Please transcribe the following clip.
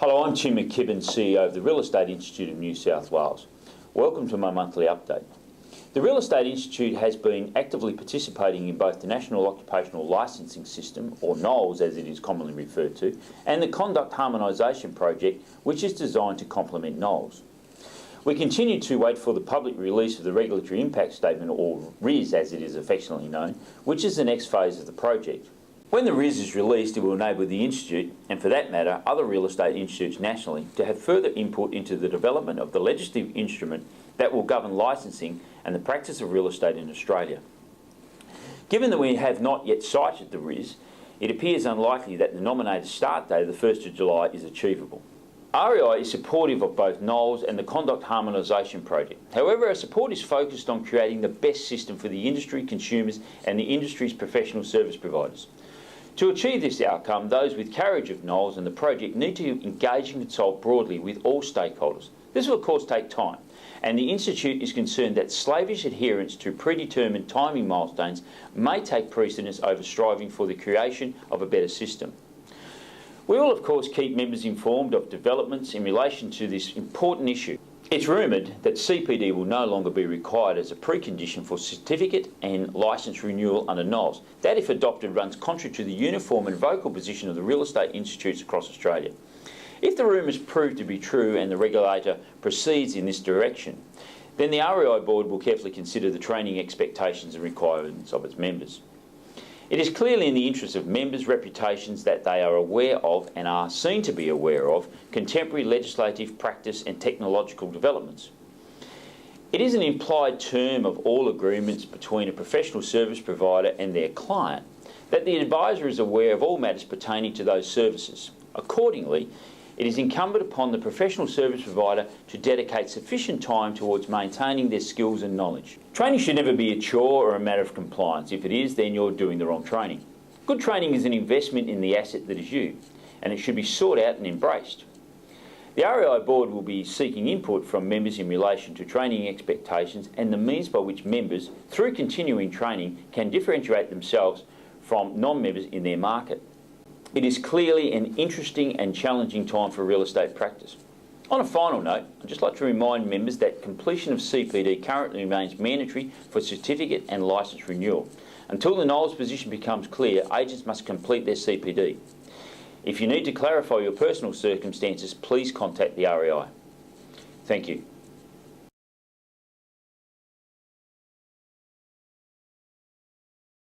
Hello, I'm Tim McKibbin, CEO of the Real Estate Institute of New South Wales. Welcome to my monthly update. The Real Estate Institute has been actively participating in both the National Occupational Licensing System, or NOLS as it is commonly referred to, and the Conduct Harmonisation Project, which is designed to complement NOLS. We continue to wait for the public release of the Regulatory Impact Statement, or RIS as it is affectionately known, which is the next phase of the project. When the RIS is released, it will enable the Institute, and for that matter, other real estate institutes nationally, to have further input into the development of the legislative instrument that will govern licensing and the practice of real estate in Australia. Given that we have not yet cited the RIS, it appears unlikely that the nominated start date of the 1st of July is achievable. REI is supportive of both NOLS and the Conduct Harmonisation Project. However, our support is focused on creating the best system for the industry, consumers and the industry's professional service providers. To achieve this outcome, those with carriage of NOLS and the project need to engage and consult broadly with all stakeholders. This will of course take time, and the Institute is concerned that slavish adherence to predetermined timing milestones may take precedence over striving for the creation of a better system. We will of course keep members informed of developments in relation to this important issue. It's rumoured that CPD will no longer be required as a precondition for certificate and licence renewal under NOLS. That, if adopted, runs contrary to the uniform and vocal position of the real estate institutes across Australia. If the rumours prove to be true and the regulator proceeds in this direction, then the REI board will carefully consider the training expectations and requirements of its members. It is clearly in the interest of members' reputations that they are aware of and are seen to be aware of contemporary legislative practice and technological developments. It is an implied term of all agreements between a professional service provider and their client that the advisor is aware of all matters pertaining to those services. Accordingly, it is incumbent upon the professional service provider to dedicate sufficient time towards maintaining their skills and knowledge. Training should never be a chore or a matter of compliance. If it is, then you're doing the wrong training. Good training is an investment in the asset that is you, and it should be sought out and embraced. The REI board will be seeking input from members in relation to training expectations and the means by which members, through continuing training, can differentiate themselves from non-members in their market. It is clearly an interesting and challenging time for real estate practice. On a final note, I'd just like to remind members that completion of CPD currently remains mandatory for certificate and licence renewal. Until the NOLS position becomes clear, agents must complete their CPD. If you need to clarify your personal circumstances, please contact the REI. Thank you.